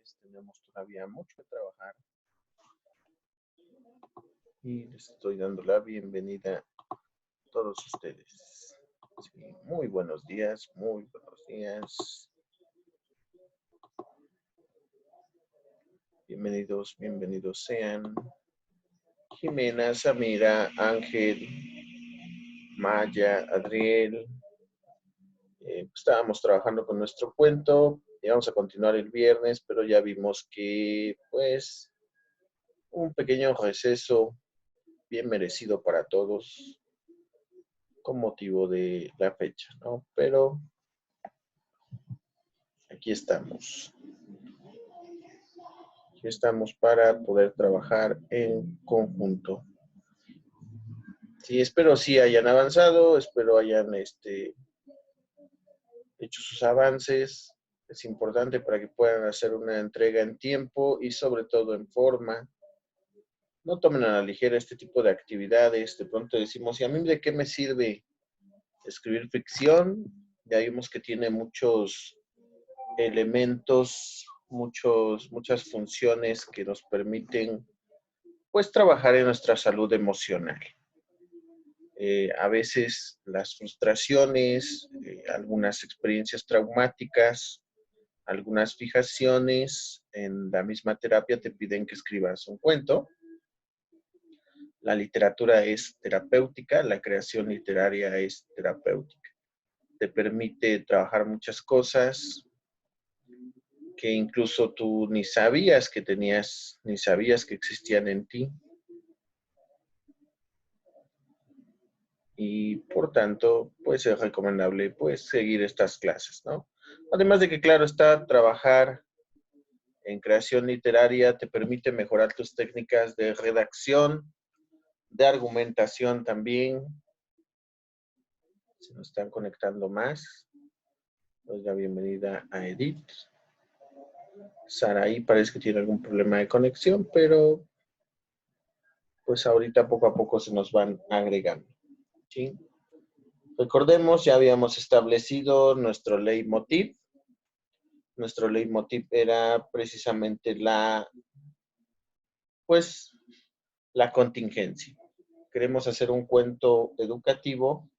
viernes, tenemos todavía mucho que trabajar. Y les estoy dando la bienvenida a todos ustedes. Sí, muy buenos días, muy buenos días. Bienvenidos, bienvenidos sean. Jimena, Samira, Ángel, Maya, Adriel. Estábamos trabajando con nuestro cuento y vamos a continuar el viernes, pero ya vimos que, pues, un pequeño receso bien merecido para todos con motivo de la fecha, ¿no? Pero aquí estamos. Aquí estamos para poder trabajar en conjunto. Sí, espero sí hayan avanzado, espero hayan hecho sus avances. Es importante para que puedan hacer una entrega en tiempo y sobre todo en forma. No tomen a la ligera este tipo de actividades. De pronto decimos, ¿y a mí de qué me sirve escribir ficción? Ya vimos que tiene muchos elementos, muchas funciones que nos permiten, pues, trabajar en nuestra salud emocional. A veces las frustraciones, algunas experiencias traumáticas, algunas fijaciones en la misma terapia te piden que escribas un cuento. La literatura es terapéutica, la creación literaria es terapéutica. Te permite trabajar muchas cosas que incluso tú ni sabías que tenías, ni sabías que existían en ti. Y por tanto, pues es recomendable pues seguir estas clases, ¿no? Además de que, claro, está trabajar en creación literaria te permite mejorar tus técnicas de redacción, de argumentación también. Se nos están conectando más. Doy la bienvenida a Edith. Saraí parece que tiene algún problema de conexión, pero pues ahorita poco a poco se nos van agregando, ¿sí? Recordemos, ya habíamos establecido nuestro leitmotiv. Nuestro leitmotiv era precisamente pues, la contingencia. Queremos hacer un cuento educativo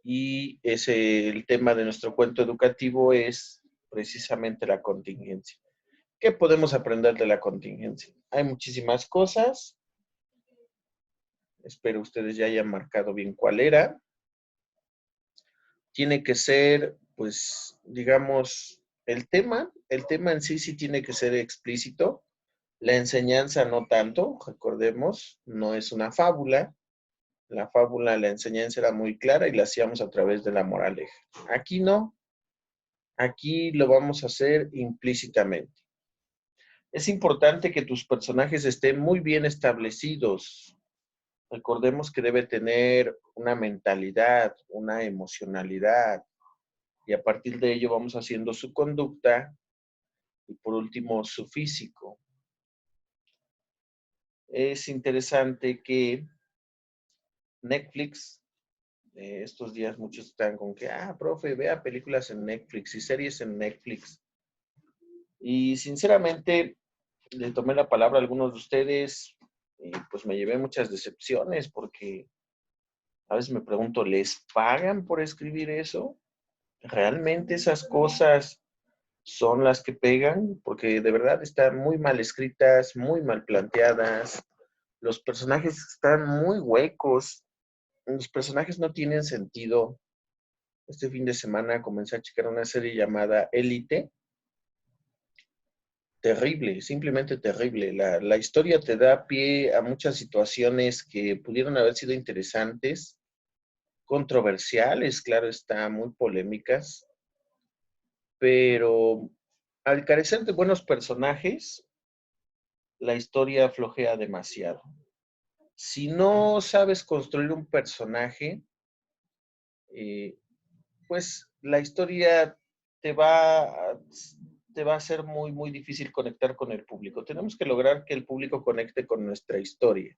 y el tema de nuestro cuento educativo es precisamente la contingencia. ¿Qué podemos aprender de la contingencia? Hay muchísimas cosas. Espero ustedes ya hayan marcado bien cuál era. Tiene que ser, pues, digamos, el tema en sí tiene que ser explícito. La enseñanza no tanto, recordemos, no es una fábula. La fábula, la enseñanza era muy clara y la hacíamos a través de la moraleja. Aquí no, aquí lo vamos a hacer implícitamente. Es importante que tus personajes estén muy bien establecidos. Recordemos que debe tener una mentalidad, una emocionalidad, y a partir de ello vamos haciendo su conducta y por último su físico. Es interesante que Netflix, estos días muchos están con que, profe, vea películas en Netflix y series en Netflix. Y sinceramente, le tomé la palabra a algunos de ustedes y pues me llevé muchas decepciones porque a veces me pregunto, ¿les pagan por escribir eso? ¿Realmente esas cosas son las que pegan? Porque de verdad están muy mal escritas, muy mal planteadas. Los personajes están muy huecos. Los personajes no tienen sentido. Este fin de semana comencé a checar una serie llamada Élite. Terrible, simplemente terrible. La historia te da pie a muchas situaciones que pudieron haber sido interesantes, controversiales, claro está, muy polémicas, pero al carecer de buenos personajes, la historia flojea demasiado. Si no sabes construir un personaje, eh, pues la historia te va, te va a ser muy, muy difícil conectar con el público. Tenemos que lograr que el público conecte con nuestra historia.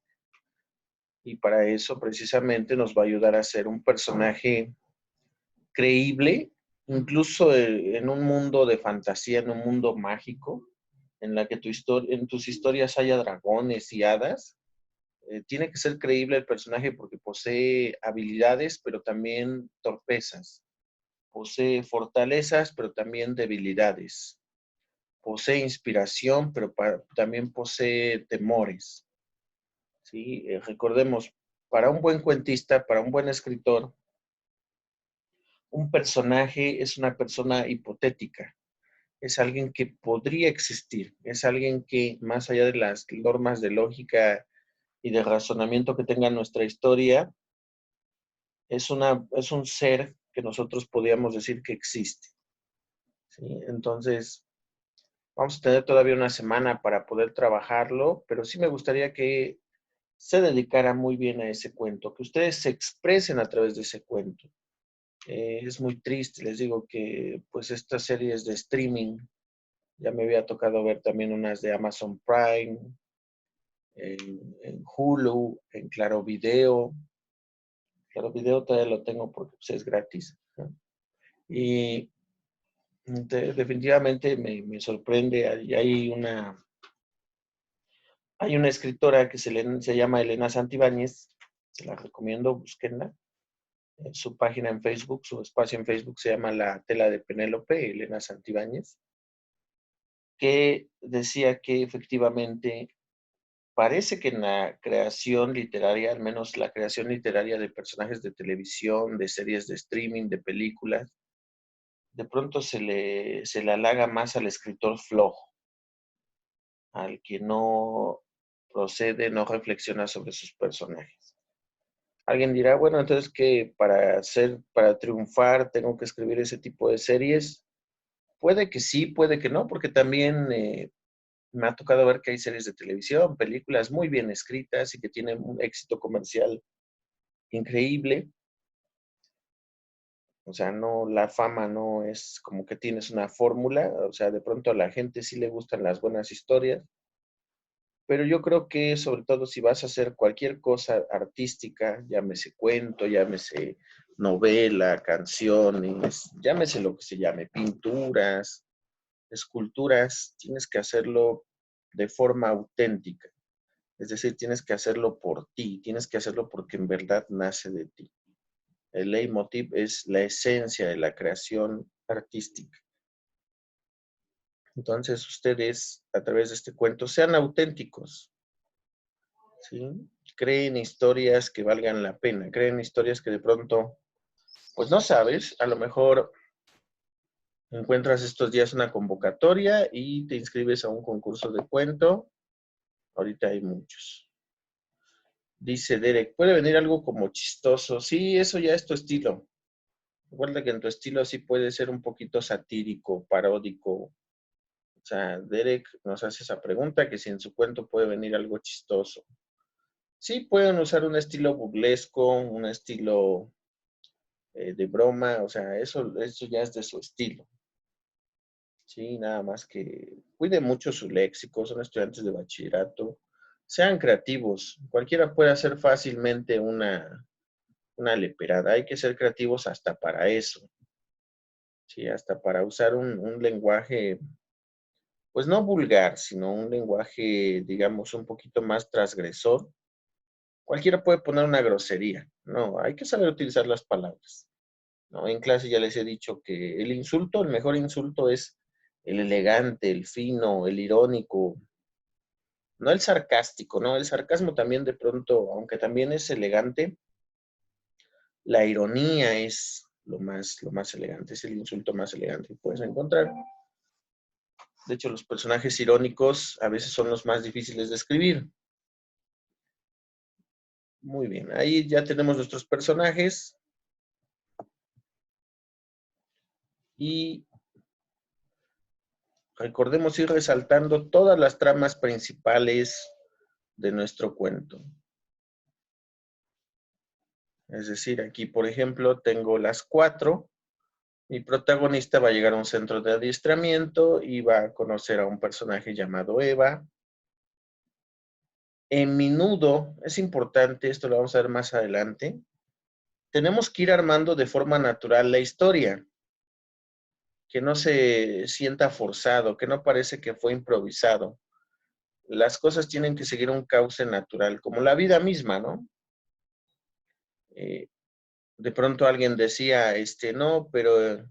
Y para eso precisamente nos va a ayudar a ser un personaje creíble incluso en un mundo de fantasía, en un mundo mágico, en la que en tus historias haya dragones y hadas, tiene que ser creíble el personaje porque posee habilidades, pero también torpezas. Posee fortalezas, pero también debilidades. Posee inspiración, pero también posee temores. ¿Sí? Recordemos, para un buen cuentista, para un buen escritor, un personaje es una persona hipotética. Es alguien que podría existir. Es alguien que, más allá de las normas de lógica y de razonamiento que tenga nuestra historia, es un ser que nosotros podríamos decir que existe. ¿Sí? Entonces, vamos a tener todavía una semana para poder trabajarlo, pero sí me gustaría que se dedicara muy bien a ese cuento, que ustedes se expresen a través de ese cuento. Es muy triste, les digo que pues estas series de streaming, ya me había tocado ver también unas de Amazon Prime, en Hulu, en Claro Video. Claro Video todavía lo tengo porque pues, es gratis, ¿no? Y definitivamente me sorprende. Hay una escritora que se llama Elena Santibáñez, se la recomiendo, búsquenla. En su página en Facebook, su espacio en Facebook se llama La Tela de Penélope, Elena Santibáñez, que decía que efectivamente parece que en la creación literaria, al menos la creación literaria de personajes de televisión, de series de streaming, de películas, de pronto se le halaga más al escritor flojo, al que no procede, no reflexiona sobre sus personajes. Alguien dirá, bueno, entonces que para triunfar tengo que escribir ese tipo de series. Puede que sí, puede que no, porque también me ha tocado ver que hay series de televisión, películas muy bien escritas y que tienen un éxito comercial increíble. O sea, no, la fama no es como que tienes una fórmula. O sea, de pronto a la gente sí le gustan las buenas historias. Pero yo creo que sobre todo si vas a hacer cualquier cosa artística, llámese cuento, llámese novela, canciones, llámese lo que se llame, pinturas, esculturas, tienes que hacerlo de forma auténtica. Es decir, tienes que hacerlo por ti, tienes que hacerlo porque en verdad nace de ti. El leitmotiv es la esencia de la creación artística. Entonces, ustedes, a través de este cuento, sean auténticos, ¿sí? Creen historias que valgan la pena, creen historias que de pronto, pues no sabes, a lo mejor encuentras estos días una convocatoria y te inscribes a un concurso de cuento. Ahorita hay muchos. Dice Derek, ¿puede venir algo como chistoso? Sí, eso ya es tu estilo. Recuerda que en tu estilo sí puede ser un poquito satírico, paródico. O sea, Derek nos hace esa pregunta, que si en su cuento puede venir algo chistoso. Sí, pueden usar un estilo burlesco, un estilo de broma, o sea, eso ya es de su estilo. Sí, nada más que cuiden mucho su léxico, son estudiantes de bachillerato, sean creativos, cualquiera puede hacer fácilmente una leperada, hay que ser creativos hasta para eso, sí, hasta para usar un lenguaje, pues no vulgar, sino un lenguaje, digamos, un poquito más transgresor. Cualquiera puede poner una grosería, no, hay que saber utilizar las palabras. ¿No? En clase ya les he dicho que el insulto, el mejor insulto es el elegante, el fino, el irónico, no el sarcástico, ¿no? El sarcasmo también de pronto, aunque también es elegante, la ironía es lo más elegante, es el insulto más elegante que puedes encontrar. De hecho, los personajes irónicos a veces son los más difíciles de escribir. Muy bien, ahí ya tenemos nuestros personajes y recordemos ir resaltando todas las tramas principales de nuestro cuento. Es decir, aquí, por ejemplo, tengo las 4. Mi protagonista va a llegar a un centro de adiestramiento y va a conocer a un personaje llamado Eva. En mi nudo, es importante, esto lo vamos a ver más adelante, tenemos que ir armando de forma natural la historia. que no se sienta forzado, que no parece que fue improvisado. Las cosas tienen que seguir un cauce natural, como la vida misma, ¿no? Eh, de pronto alguien decía, no, pero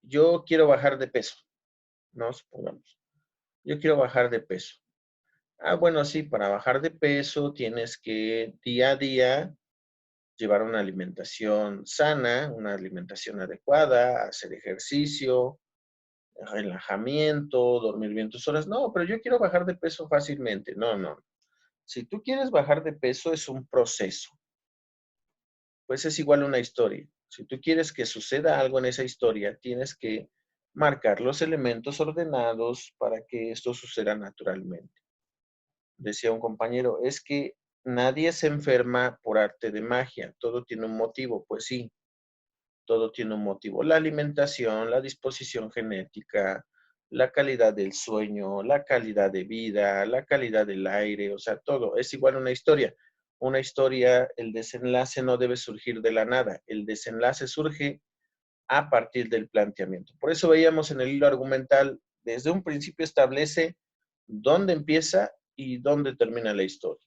yo quiero bajar de peso, ¿no? Supongamos, yo quiero bajar de peso. Ah, bueno, sí, para bajar de peso tienes que día a día llevar una alimentación sana, una alimentación adecuada, hacer ejercicio, relajamiento, dormir bien tus horas. No, pero yo quiero bajar de peso fácilmente. No, no. Si tú quieres bajar de peso es un proceso. Pues es igual una historia. Si tú quieres que suceda algo en esa historia, tienes que marcar los elementos ordenados para que esto suceda naturalmente. Decía un compañero, es que nadie se enferma por arte de magia, todo tiene un motivo. Pues sí, todo tiene un motivo. La alimentación, la disposición genética, la calidad del sueño, la calidad de vida, la calidad del aire, o sea, todo. Es igual una historia. Una historia, el desenlace no debe surgir de la nada. El desenlace surge a partir del planteamiento. Por eso veíamos en el hilo argumental, desde un principio establece dónde empieza y dónde termina la historia.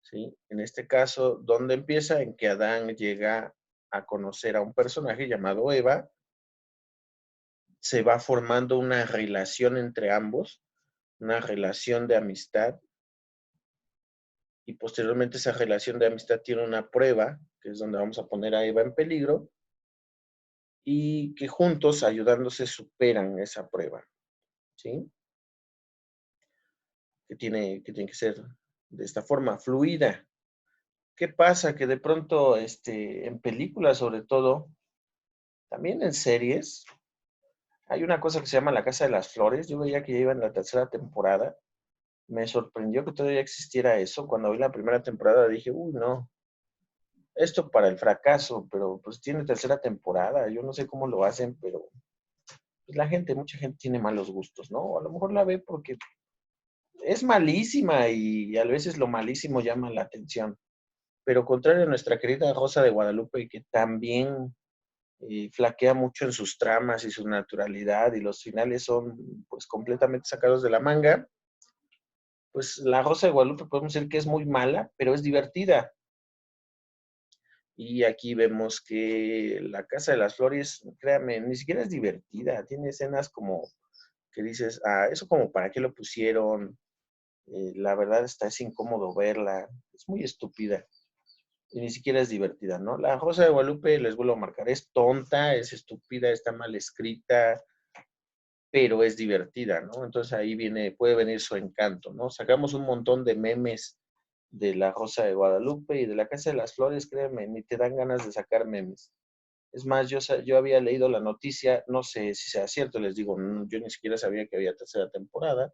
¿Sí? En este caso, ¿dónde empieza? En que Adán llega a conocer a un personaje llamado Eva, se va formando una relación entre ambos, una relación de amistad, y posteriormente esa relación de amistad tiene una prueba, que es donde vamos a poner a Eva en peligro, y que juntos, ayudándose, superan esa prueba, ¿sí? Que tiene que ser de esta forma, fluida. ¿Qué pasa? Que de pronto, en películas sobre todo, también en series, hay una cosa que se llama La Casa de las Flores. Yo veía que ya iba en la tercera temporada. Me sorprendió que todavía existiera eso. Cuando vi la primera temporada dije, uy, no, esto para el fracaso, pero pues tiene tercera temporada. Yo no sé cómo lo hacen, pero pues, mucha gente tiene malos gustos, ¿no? A lo mejor la ve porque es malísima y a veces lo malísimo llama la atención. Pero contrario a nuestra querida Rosa de Guadalupe, que también flaquea mucho en sus tramas y su naturalidad y los finales son pues completamente sacados de la manga, pues La Rosa de Guadalupe podemos decir que es muy mala, pero es divertida. Y aquí vemos que La Casa de las Flores, créame, ni siquiera es divertida, tiene escenas como que dices, ah, eso como para qué lo pusieron, la verdad es incómodo verla, es muy estúpida. Y ni siquiera es divertida, ¿no? La Rosa de Guadalupe, les vuelvo a marcar, es tonta, es estúpida, está mal escrita, pero es divertida, ¿no? Entonces ahí puede venir su encanto, ¿no? Sacamos un montón de memes de La Rosa de Guadalupe y de La Casa de las Flores, créeme, ni te dan ganas de sacar memes. Es más, yo había leído la noticia, no sé si sea cierto, les digo, yo ni siquiera sabía que había tercera temporada,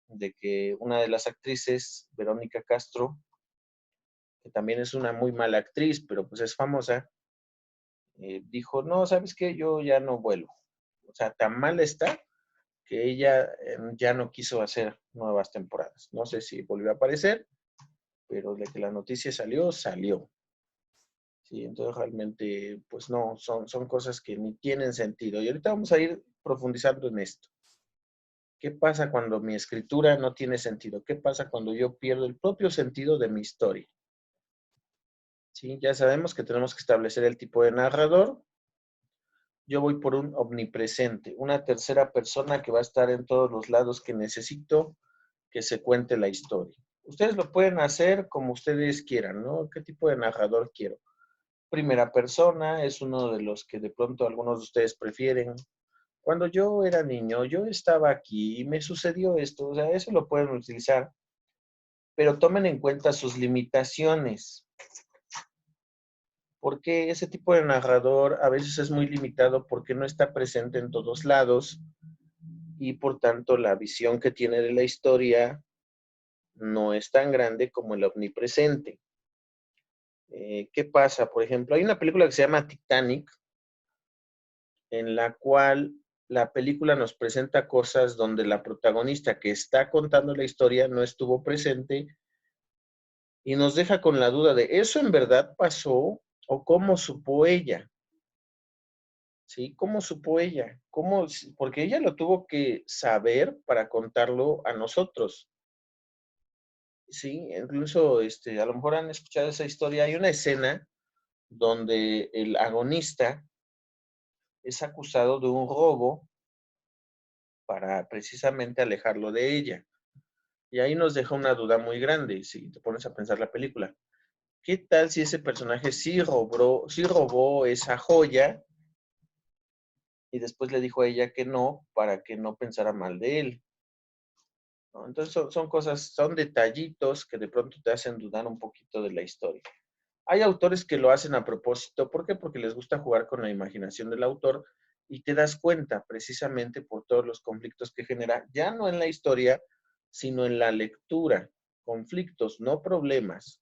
de que una de las actrices, Verónica Castro, que también es una muy mala actriz, pero pues es famosa, dijo, no, ¿sabes qué? Yo ya no vuelvo. O sea, tan mal está que ella ya no quiso hacer nuevas temporadas. No sé si volvió a aparecer, pero de que la noticia salió, salió. Sí, entonces realmente, pues no, son cosas que ni tienen sentido. Y ahorita vamos a ir profundizando en esto. ¿Qué pasa cuando mi escritura no tiene sentido? ¿Qué pasa cuando yo pierdo el propio sentido de mi historia? Sí, ya sabemos que tenemos que establecer el tipo de narrador. Yo voy por un omnipresente, una tercera persona que va a estar en todos los lados que necesito que se cuente la historia. Ustedes lo pueden hacer como ustedes quieran, ¿no? ¿Qué tipo de narrador quiero? Primera persona es uno de los que de pronto algunos de ustedes prefieren. Cuando yo era niño, yo estaba aquí y me sucedió esto, o sea, eso lo pueden utilizar, pero tomen en cuenta sus limitaciones, porque ese tipo de narrador a veces es muy limitado porque no está presente en todos lados y por tanto la visión que tiene de la historia no es tan grande como el omnipresente. ¿Qué pasa? Por ejemplo, hay una película que se llama Titanic, en la cual la película nos presenta cosas donde la protagonista que está contando la historia no estuvo presente y nos deja con la duda de, ¿eso en verdad pasó o cómo supo ella? ¿sí? ¿Cómo supo ella? Porque ella lo tuvo que saber para contarlo a nosotros, ¿sí? Incluso, a lo mejor han escuchado esa historia. Hay una escena donde el agonista es acusado de un robo para precisamente alejarlo de ella. Y ahí nos deja una duda muy grande, si te pones a pensar la película. ¿Qué tal si ese personaje sí robó esa joya y después le dijo a ella que no para que no pensara mal de él? ¿No? Entonces son cosas, son detallitos que de pronto te hacen dudar un poquito de la historia. Hay autores que lo hacen a propósito. ¿Por qué? Porque les gusta jugar con la imaginación del autor y te das cuenta precisamente por todos los conflictos que genera, ya no en la historia, sino en la lectura. Conflictos, no problemas.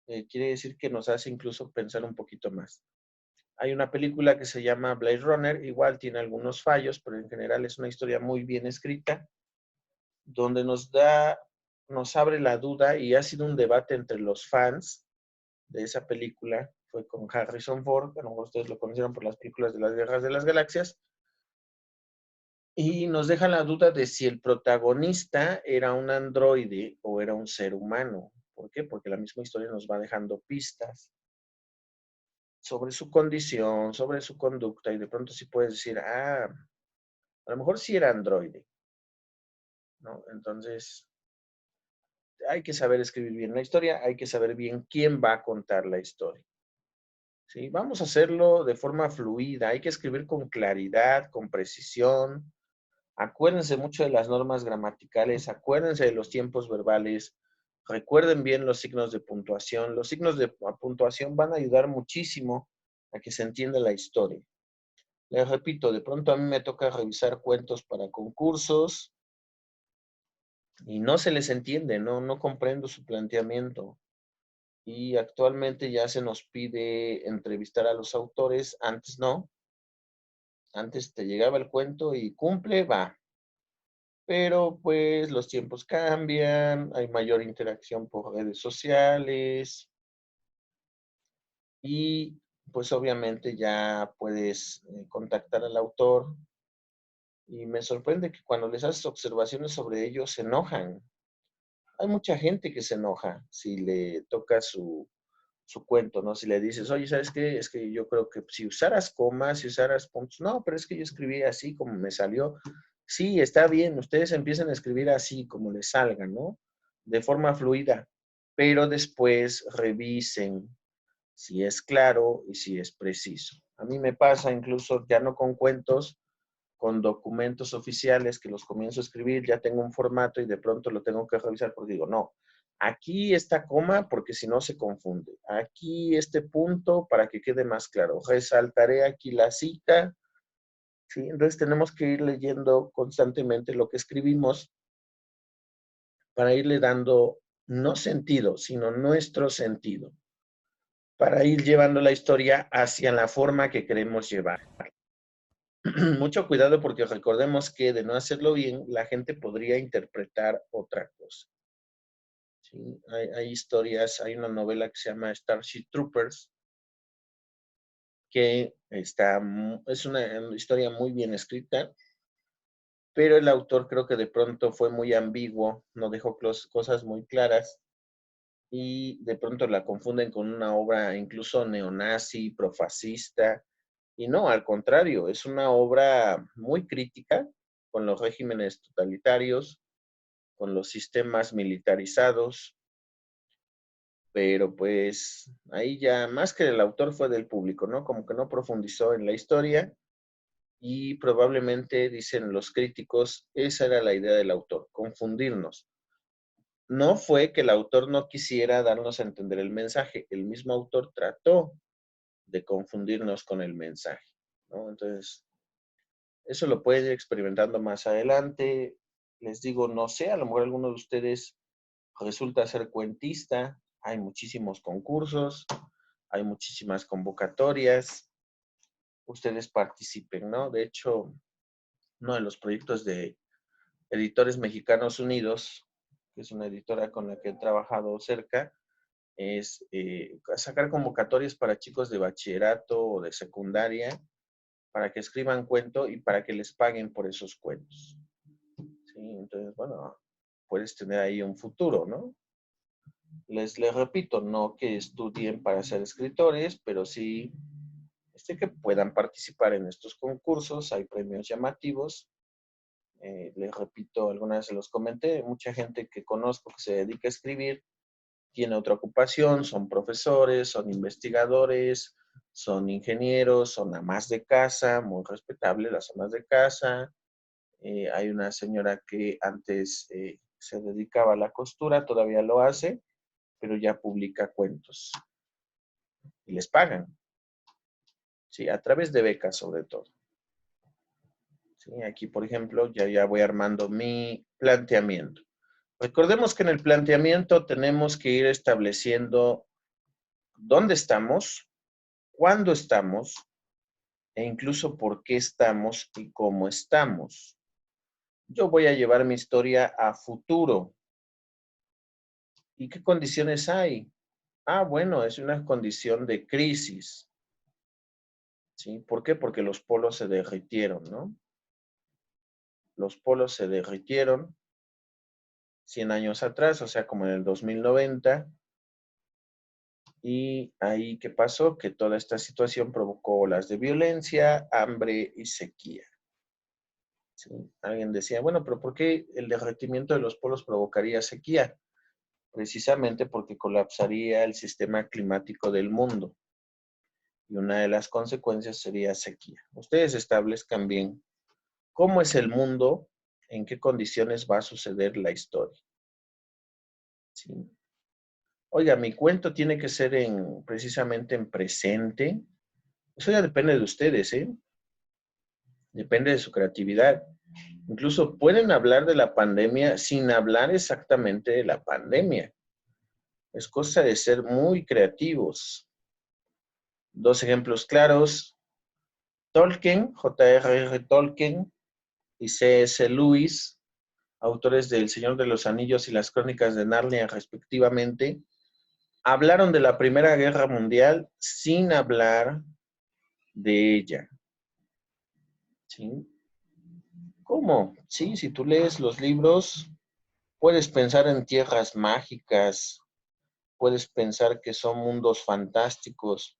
Quiere decir que nos hace incluso pensar un poquito más. Hay una película que se llama Blade Runner, igual tiene algunos fallos, pero en general es una historia muy bien escrita, donde nos abre la duda y ha sido un debate entre los fans de esa película. Fue con Harrison Ford, a lo mejor ustedes lo conocieron por las películas de las Guerras de las Galaxias, y nos deja la duda de si el protagonista era un androide o era un ser humano. ¿Por qué? Porque la misma historia nos va dejando pistas sobre su condición, sobre su conducta, y de pronto sí puedes decir, a lo mejor sí era androide, ¿no? Entonces, hay que saber escribir bien la historia, hay que saber bien quién va a contar la historia. ¿Sí? Vamos a hacerlo de forma fluida, hay que escribir con claridad, con precisión. Acuérdense mucho de las normas gramaticales, acuérdense de los tiempos verbales, recuerden bien los signos de puntuación. Los signos de puntuación van a ayudar muchísimo a que se entienda la historia. Les repito, de pronto a mí me toca revisar cuentos para concursos y no se les entiende, no comprendo su planteamiento. Y actualmente ya se nos pide entrevistar a los autores, antes no, antes te llegaba el cuento y cumple, va. Pero pues los tiempos cambian, hay mayor interacción por redes sociales y pues obviamente ya puedes contactar al autor y me sorprende que cuando les haces observaciones sobre ellos se enojan. Hay mucha gente que se enoja si le toca su cuento, ¿no? Si le dices, oye, ¿sabes qué? Es que yo creo que si usaras comas, si usaras puntos, no, pero es que yo escribí así como me salió. Sí, está bien, ustedes empiezan a escribir así como les salga, ¿no? De forma fluida, pero después revisen si es claro y si es preciso. A mí me pasa incluso ya no con cuentos, con documentos oficiales que los comienzo a escribir, ya tengo un formato y de pronto lo tengo que revisar porque digo, no, aquí está coma porque si no se confunde. Aquí este punto para que quede más claro. Resaltaré aquí la cita. ¿Sí? Entonces tenemos que ir leyendo constantemente lo que escribimos para irle dando no sentido, sino nuestro sentido, para ir llevando la historia hacia la forma que queremos llevar. Mucho cuidado porque recordemos que de no hacerlo bien, la gente podría interpretar otra cosa. ¿Sí? Hay historias, hay una novela que se llama Starship Troopers, que es una historia muy bien escrita, pero el autor creo que de pronto fue muy ambiguo, no dejó cosas muy claras y de pronto la confunden con una obra incluso neonazi, profascista, y no, al contrario, es una obra muy crítica con los regímenes totalitarios, con los sistemas militarizados, pero pues ahí ya más que el autor fue del público, ¿no? Como que no profundizó en la historia y probablemente, dicen los críticos, esa era la idea del autor, confundirnos. No fue que el autor no quisiera darnos a entender el mensaje, el mismo autor trató de confundirnos con el mensaje, ¿no? Entonces, eso lo puede ir experimentando más adelante. Les digo, no sé, a lo mejor alguno de ustedes resulta ser cuentista, hay muchísimos concursos, hay muchísimas convocatorias, ustedes participen, ¿no? De hecho, uno de los proyectos de Editores Mexicanos Unidos, que es una editora con la que he trabajado cerca, es sacar convocatorias para chicos de bachillerato o de secundaria para que escriban cuento y para que les paguen por esos cuentos. ¿Sí? Entonces, bueno, puedes tener ahí un futuro, ¿no? Les repito, no que estudien para ser escritores, pero sí que puedan participar en estos concursos. Hay premios llamativos. Les repito, algunas se los comenté, mucha gente que conozco que se dedica a escribir tiene otra ocupación, son profesores, son investigadores, son ingenieros, son amas de casa, muy respetables las amas de casa. Hay una señora que antes se dedicaba a la costura, todavía lo hace, pero ya publica cuentos y les pagan, ¿sí? A través de becas sobre todo. ¿Sí? Aquí, por ejemplo, ya voy armando mi planteamiento. Recordemos que en el planteamiento tenemos que ir estableciendo dónde estamos, cuándo estamos e incluso por qué estamos y cómo estamos. Yo voy a llevar mi historia a futuro. ¿Y qué condiciones hay? Ah, bueno, es una condición de crisis. ¿Sí? ¿Por qué? Porque los polos se derritieron, ¿no? Los polos se derritieron 100 años atrás, o sea, como en el 2090. Y ahí, ¿qué pasó? Que toda esta situación provocó olas de violencia, hambre y sequía. ¿Sí? Alguien decía, bueno, pero ¿por qué el derretimiento de los polos provocaría sequía? Precisamente porque colapsaría el sistema climático del mundo. Y una de las consecuencias sería sequía. Ustedes establezcan bien cómo es el mundo, en qué condiciones va a suceder la historia. ¿Sí? Oiga, mi cuento tiene que ser precisamente en presente. Eso ya depende de ustedes, ¿eh? Depende de su creatividad. Incluso pueden hablar de la pandemia sin hablar exactamente de la pandemia. Es cosa de ser muy creativos. Dos ejemplos claros. Tolkien, J.R.R. Tolkien y C.S. Lewis, autores del Señor de los Anillos y las Crónicas de Narnia respectivamente, hablaron de la Primera Guerra Mundial sin hablar de ella. ¿Sí? ¿Cómo? Sí, si tú lees los libros, puedes pensar en tierras mágicas, puedes pensar que son mundos fantásticos,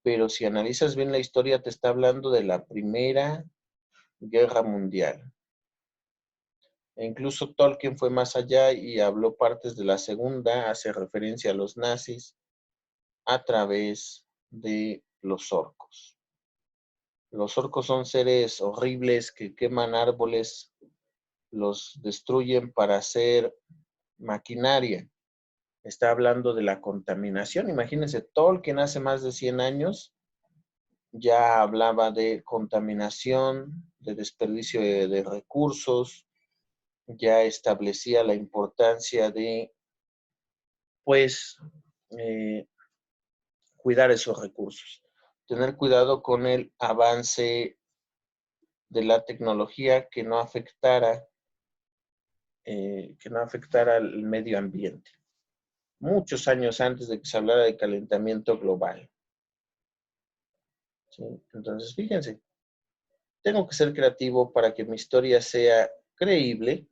pero si analizas bien la historia, te está hablando de la Primera Guerra Mundial. E incluso Tolkien fue más allá y habló partes de la Segunda, hace referencia a los nazis a través de los orcos. Los orcos son seres horribles que queman árboles, los destruyen para hacer maquinaria. Está hablando de la contaminación. Imagínense, Tolkien hace más de 100 años ya hablaba de contaminación, de desperdicio de recursos, ya establecía la importancia de, pues, eh, cuidar esos recursos. Tener cuidado con el avance de la tecnología que no afectara al medio ambiente. Muchos años antes de que se hablara de calentamiento global. ¿Sí? Entonces, fíjense, tengo que ser creativo para que mi historia sea creíble,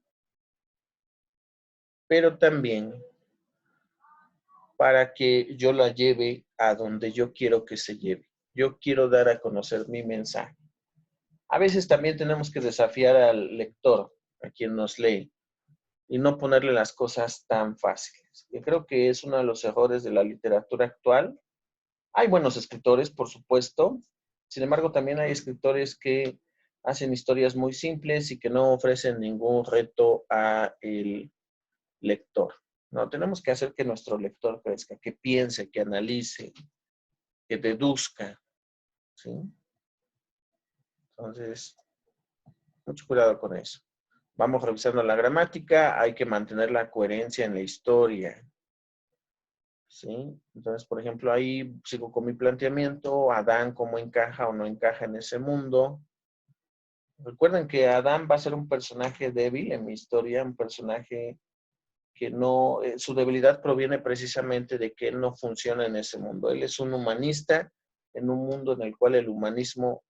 pero también para que yo la lleve a donde yo quiero que se lleve. Yo quiero dar a conocer mi mensaje. A veces también tenemos que desafiar al lector, a quien nos lee, y no ponerle las cosas tan fáciles. Yo creo que es uno de los errores de la literatura actual. Hay buenos escritores, por supuesto. Sin embargo, también hay escritores que hacen historias muy simples y que no ofrecen ningún reto al lector. No, tenemos que hacer que nuestro lector crezca, que piense, que analice, que deduzca, ¿sí? Entonces, mucho cuidado con eso. Vamos revisando la gramática, hay que mantener la coherencia en la historia, ¿sí? Entonces, por ejemplo, ahí sigo con mi planteamiento, Adán cómo encaja o no encaja en ese mundo. Recuerden que Adán va a ser un personaje débil en mi historia, un personaje que no, su debilidad proviene precisamente de que él no funciona en ese mundo. Él es un humanista en un mundo en el cual el humanismo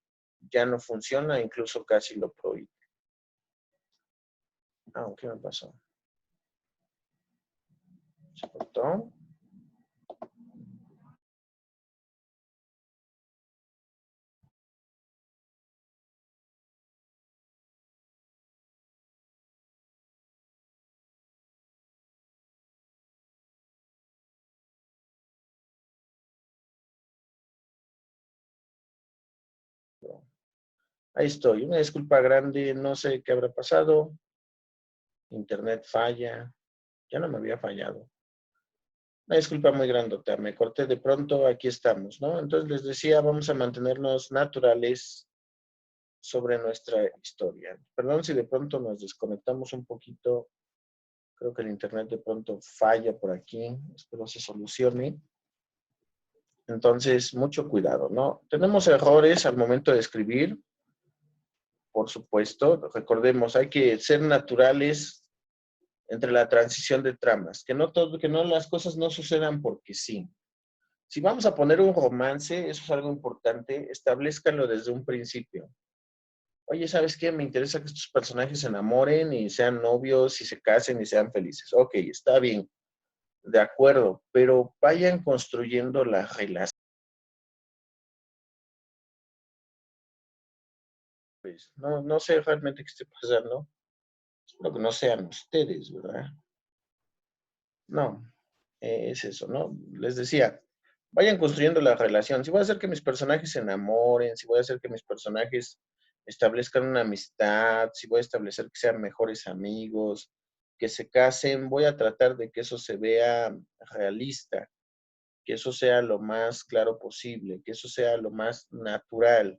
ya no funciona, incluso casi lo prohíbe. Ah, ¿qué me pasó? ¿Se cortó? Ahí estoy. Una disculpa grande, no sé qué habrá pasado. Internet falla. Ya no me había fallado. Una disculpa muy grandota, me corté de pronto, aquí estamos, ¿no? Entonces les decía, vamos a mantenernos naturales sobre nuestra historia. Perdón si de pronto nos desconectamos un poquito. Creo que el internet de pronto falla por aquí. Espero se solucione. Entonces, mucho cuidado, ¿no? Tenemos errores al momento de escribir, por supuesto. Recordemos, hay que ser naturales entre la transición de tramas, que no las cosas no sucedan porque sí. Si vamos a poner un romance, eso es algo importante, establezcanlo desde un principio. Oye, ¿sabes qué? Me interesa que estos personajes se enamoren y sean novios y se casen y sean felices. Ok, está bien, de acuerdo, pero vayan construyendo la relación. Pues, no, no sé realmente qué esté pasando. Espero que no sean ustedes, ¿verdad? No, es eso, ¿no? Les decía, vayan construyendo la relación. Si voy a hacer que mis personajes se enamoren, si voy a hacer que mis personajes establezcan una amistad, si voy a establecer que sean mejores amigos, que se casen, voy a tratar de que eso se vea realista, que eso sea lo más claro posible, que eso sea lo más natural.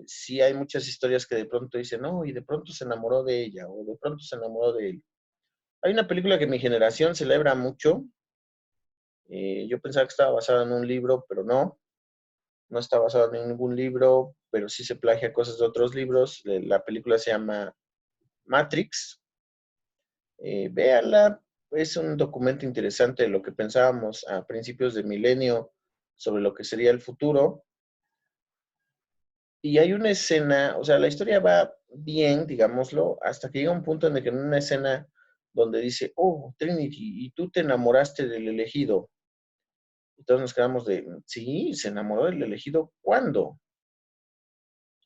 Sí hay muchas historias que de pronto dicen, no, y de pronto se enamoró de ella, o de pronto se enamoró de él. Hay una película que mi generación celebra mucho. Yo pensaba que estaba basada en un libro, pero no. No está basada en ningún libro, pero sí se plagia cosas de otros libros. La película se llama Matrix. Véanla, es un documento interesante de lo que pensábamos a principios de milenio sobre lo que sería el futuro. Y hay una escena, o sea, la historia va bien, digámoslo, hasta que llega un punto en el que en una escena donde dice, oh, Trinity, y tú te enamoraste del elegido. Y todos nos quedamos de, sí, se enamoró del elegido, ¿cuándo?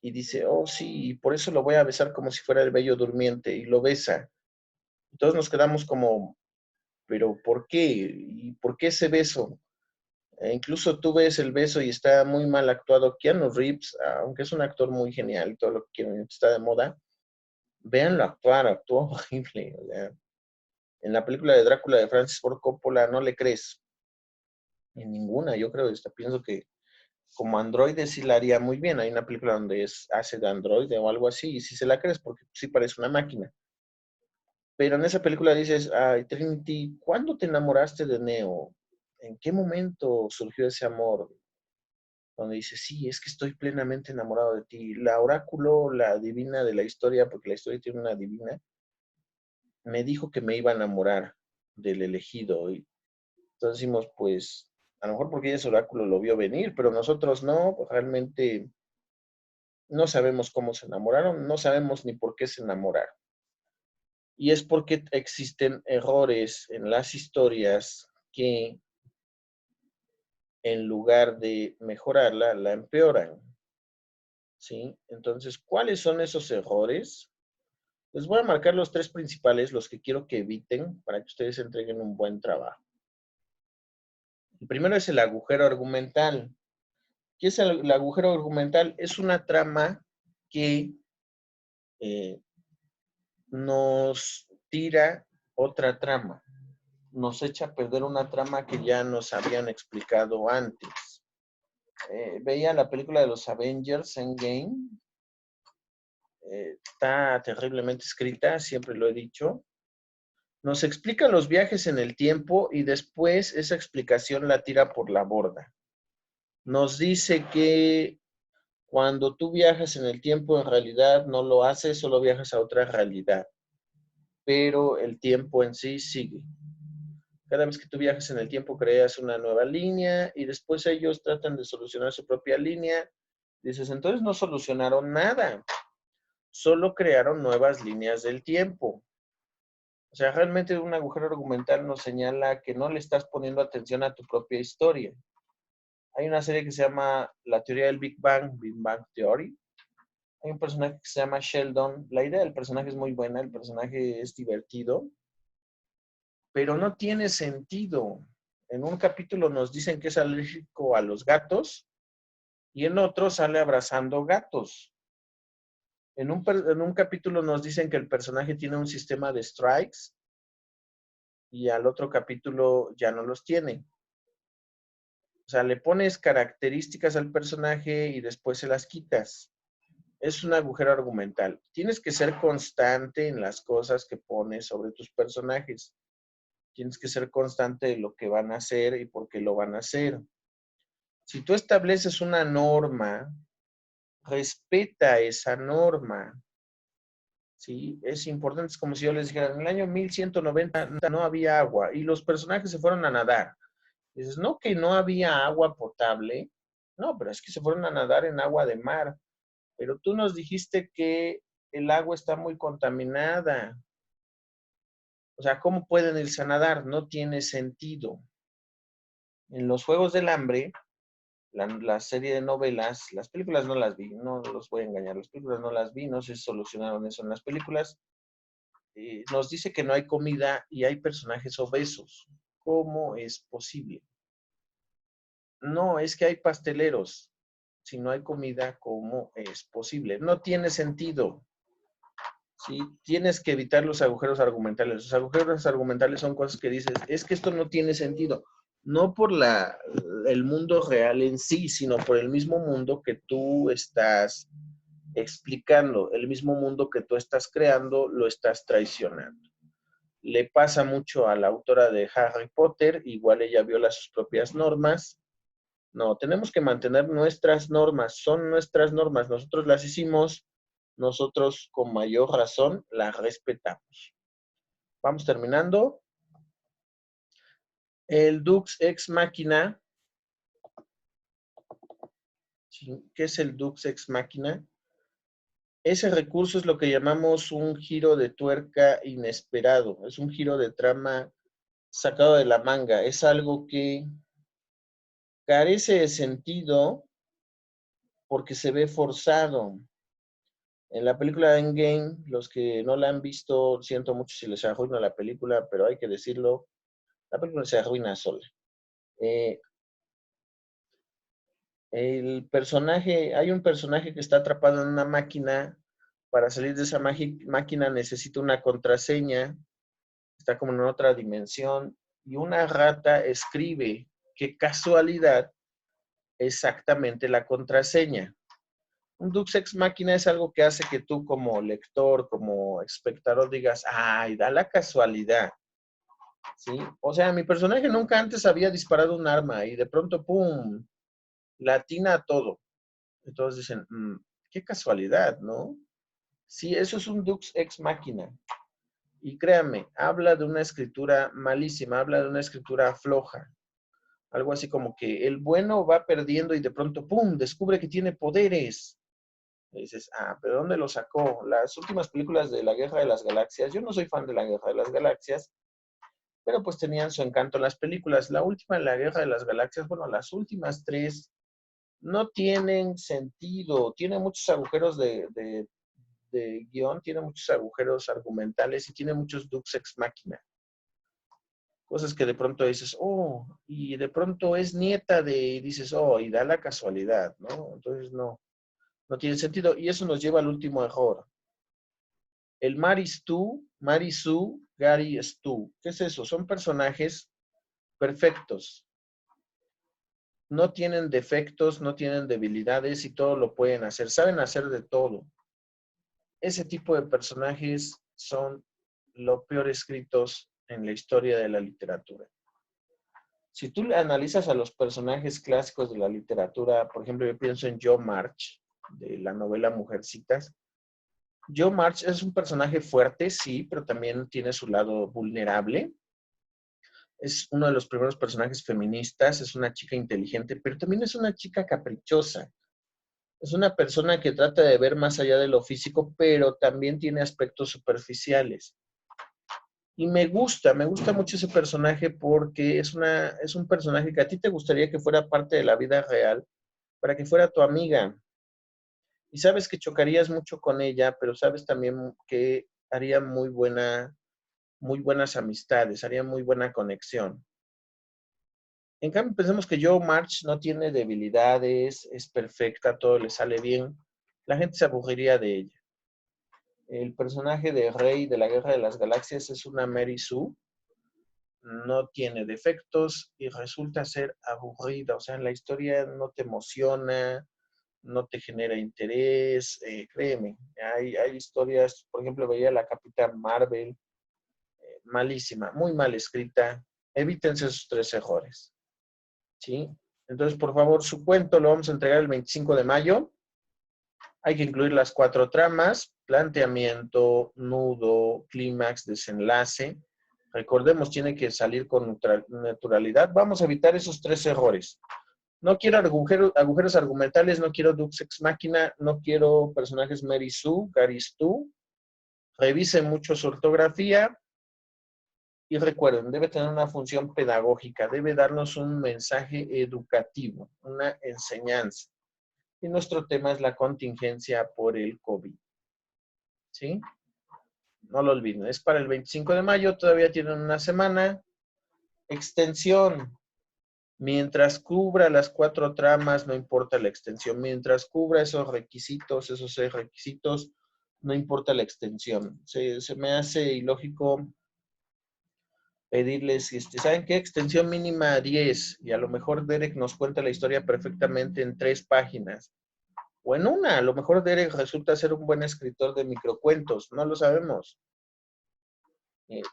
Y dice, oh, sí, y por eso lo voy a besar como si fuera el bello durmiente, y lo besa. Y todos nos quedamos como, pero ¿por qué? ¿Y por qué ese beso? Incluso tú ves el beso y está muy mal actuado. Keanu Reeves, aunque es un actor muy genial, todo lo que quieran, está de moda, véanlo actuar, actuó horrible. O sea, en la película de Drácula de Francis Ford Coppola no le crees. En ninguna, yo creo, pienso que como androide sí la haría muy bien. Hay una película donde hace de androide o algo así, y sí se la crees porque sí parece una máquina. Pero en esa película dices, ay, Trinity, ¿cuándo te enamoraste de Neo? ¿En qué momento surgió ese amor? Donde dice, sí, es que estoy plenamente enamorado de ti. La oráculo, la divina de la historia, porque la historia tiene una divina, me dijo que me iba a enamorar del elegido. Y entonces decimos, pues, a lo mejor porque ese oráculo lo vio venir, pero nosotros no, pues, realmente no sabemos cómo se enamoraron, no sabemos ni por qué se enamoraron. Y es porque existen errores en las historias que en lugar de mejorarla, la empeoran. ¿Sí? Entonces, ¿cuáles son esos errores? Les voy a marcar los tres principales, los que quiero que eviten para que ustedes entreguen un buen trabajo. El primero es el agujero argumental. ¿Qué es el agujero argumental? Es una trama que eh, nos tira otra trama, nos echa a perder una trama que ya nos habían explicado antes. Veía la película de los Avengers Endgame, está terriblemente escrita, siempre lo he dicho. Nos explica los viajes en el tiempo y después esa explicación la tira por la borda. Nos dice que cuando tú viajas en el tiempo, en realidad no lo haces, solo viajas a otra realidad, pero el tiempo en sí sigue. Cada vez que tú viajas en el tiempo, creas una nueva línea y después ellos tratan de solucionar su propia línea Dices, entonces no solucionaron nada, solo crearon nuevas líneas del tiempo. O sea, realmente un agujero argumental nos señala que no le estás poniendo atención a tu propia historia. Hay una serie que se llama La teoría del Big Bang, Big Bang Theory. Hay un personaje que se llama Sheldon. La idea del personaje es muy buena, el personaje es divertido, pero no tiene sentido. En un capítulo nos dicen que es alérgico a los gatos y en otro sale abrazando gatos. En un capítulo nos dicen que el personaje tiene un sistema de strikes y al otro capítulo ya no los tiene. O sea, le pones características al personaje y después se las quitas. Es un agujero argumental. Tienes que ser constante en las cosas que pones sobre tus personajes. Tienes que ser constante de lo que van a hacer y por qué lo van a hacer. Si tú estableces una norma, respeta esa norma. ¿Sí? Es importante, es como si yo les dijera, en el año 1190 no había agua y los personajes se fueron a nadar. Dices, no que no había agua potable, no, pero es que se fueron a nadar en agua de mar. Pero tú nos dijiste que el agua está muy contaminada. O sea, ¿cómo pueden irse a nadar? No tiene sentido. En los Juegos del Hambre, la serie de novelas, las películas no las vi, no los voy a engañar, las películas no las vi, no sé si solucionaron eso en las películas. Nos dice que no hay comida y hay personajes obesos. ¿Cómo es posible? No, es que hay pasteleros. Si no hay comida, ¿cómo es posible? No tiene sentido. ¿Sí? Tienes que evitar los agujeros argumentales. Los agujeros argumentales son cosas que dices, es que esto no tiene sentido. No por el mundo real en sí, sino por el mismo mundo que tú estás explicando. El mismo mundo que tú estás creando, lo estás traicionando. Le pasa mucho a la autora de Harry Potter, igual ella viola sus propias normas. No, tenemos que mantener nuestras normas, son nuestras normas, nosotros las hicimos, nosotros con mayor razón las respetamos. Vamos terminando. El Dux Ex Machina. ¿Qué es el Dux Ex Machina? Ese recurso es lo que llamamos un giro de tuerca inesperado, es un giro de trama sacado de la manga, es algo que carece de sentido porque se ve forzado. En la película de Endgame, los que no la han visto, siento mucho si les arruino la película, pero hay que decirlo, la película se arruina sola. Eh, hay un personaje que está atrapado en una máquina, para salir de esa máquina necesita una contraseña, está como en otra dimensión, y una rata escribe, qué casualidad, exactamente la contraseña. Un Dux Ex Machina es algo que hace que tú como lector, como espectador digas, ay, da la casualidad, ¿sí? O sea, mi personaje nunca antes había disparado un arma y de pronto, ¡pum!, latina a todo. Entonces dicen, qué casualidad, ¿no? Sí, eso es un Dux Ex Machina. Y créanme, habla de una escritura malísima, habla de una escritura floja. Algo así como que el bueno va perdiendo y de pronto, ¡pum!, descubre que tiene poderes. Y dices, pero ¿dónde lo sacó? Las últimas películas de la Guerra de las Galaxias, yo no soy fan de la Guerra de las Galaxias, pero pues tenían su encanto las películas. La última, la Guerra de las Galaxias, bueno, las últimas tres no tienen sentido, tiene muchos agujeros de guión, tiene muchos agujeros argumentales y tiene muchos Dux Ex Machina. Cosas que de pronto dices, oh, y de pronto es nieta de, y dices, oh, y da la casualidad, ¿no? Entonces no tiene sentido. Y eso nos lleva al último error. El Mary Stu, Mary Sue, Gary Stu. ¿Qué es eso? Son personajes perfectos. No tienen defectos, no tienen debilidades y todo lo pueden hacer. Saben hacer de todo. Ese tipo de personajes son los peor escritos en la historia de la literatura. Si tú analizas a los personajes clásicos de la literatura, por ejemplo, yo pienso en Jo March, de la novela Mujercitas. Jo March es un personaje fuerte, sí, pero también tiene su lado vulnerable. Es uno de los primeros personajes feministas, es una chica inteligente, pero también es una chica caprichosa. Es una persona que trata de ver más allá de lo físico, pero también tiene aspectos superficiales. Y me gusta mucho ese personaje porque es un personaje que a ti te gustaría que fuera parte de la vida real, para que fuera tu amiga. Y sabes que chocarías mucho con ella, pero sabes también que haría muy buenas amistades, haría muy buena conexión. En cambio, pensemos que Joe March no tiene debilidades, es perfecta, todo le sale bien. La gente se aburriría de ella. El personaje de Rey de la Guerra de las Galaxias es una Mary Sue, no tiene defectos y resulta ser aburrida. O sea, en la historia no te emociona, no te genera interés. Créeme, hay historias, por ejemplo, veía la Capitán Marvel, malísima, muy mal escrita. Evítense esos tres errores, ¿sí? Entonces, por favor, su cuento lo vamos a entregar el 25 de mayo. Hay que incluir las 4 tramas: planteamiento, nudo, clímax, desenlace. Recordemos, tiene que salir con naturalidad. Vamos a evitar esos 3 errores. No quiero agujeros argumentales, no quiero Dux Ex Machina, no quiero personajes Mary Sue, Gary Stu. Revisen mucho su ortografía y recuerden, debe tener una función pedagógica, debe darnos un mensaje educativo, una enseñanza. Y nuestro tema es la contingencia por el COVID. ¿Sí? No lo olviden, es para el 25 de mayo, todavía tienen una semana. Extensión. Mientras cubra las 4 tramas, no importa la extensión. Mientras cubra esos requisitos, esos 6 requisitos, no importa la extensión. Se me hace ilógico pedirles, ¿saben qué? Extensión mínima 10. Y a lo mejor Derek nos cuenta la historia perfectamente en 3 páginas. O en una. A lo mejor Derek resulta ser un buen escritor de microcuentos. No lo sabemos.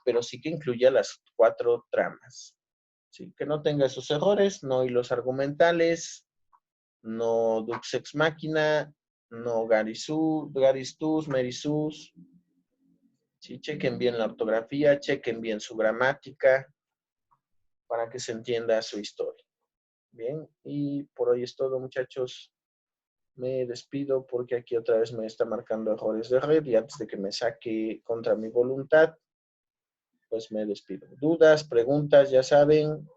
Pero sí que incluya las 4 tramas. ¿Sí? Que no tenga esos errores, no hilos argumentales, no Dux Ex Machina, no Garistus, Merisus. ¿Sí? Chequen bien la ortografía, chequen bien su gramática para que se entienda su historia. Bien, y por hoy es todo, muchachos. Me despido porque aquí otra vez me está marcando errores de red y antes de que me saque contra mi voluntad, pues me despido. Dudas, preguntas, ya saben,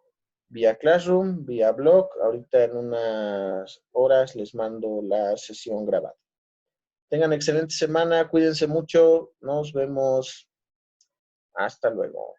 vía Classroom, vía blog. Ahorita en unas horas les mando la sesión grabada. Tengan excelente semana, cuídense mucho, nos vemos. Hasta luego.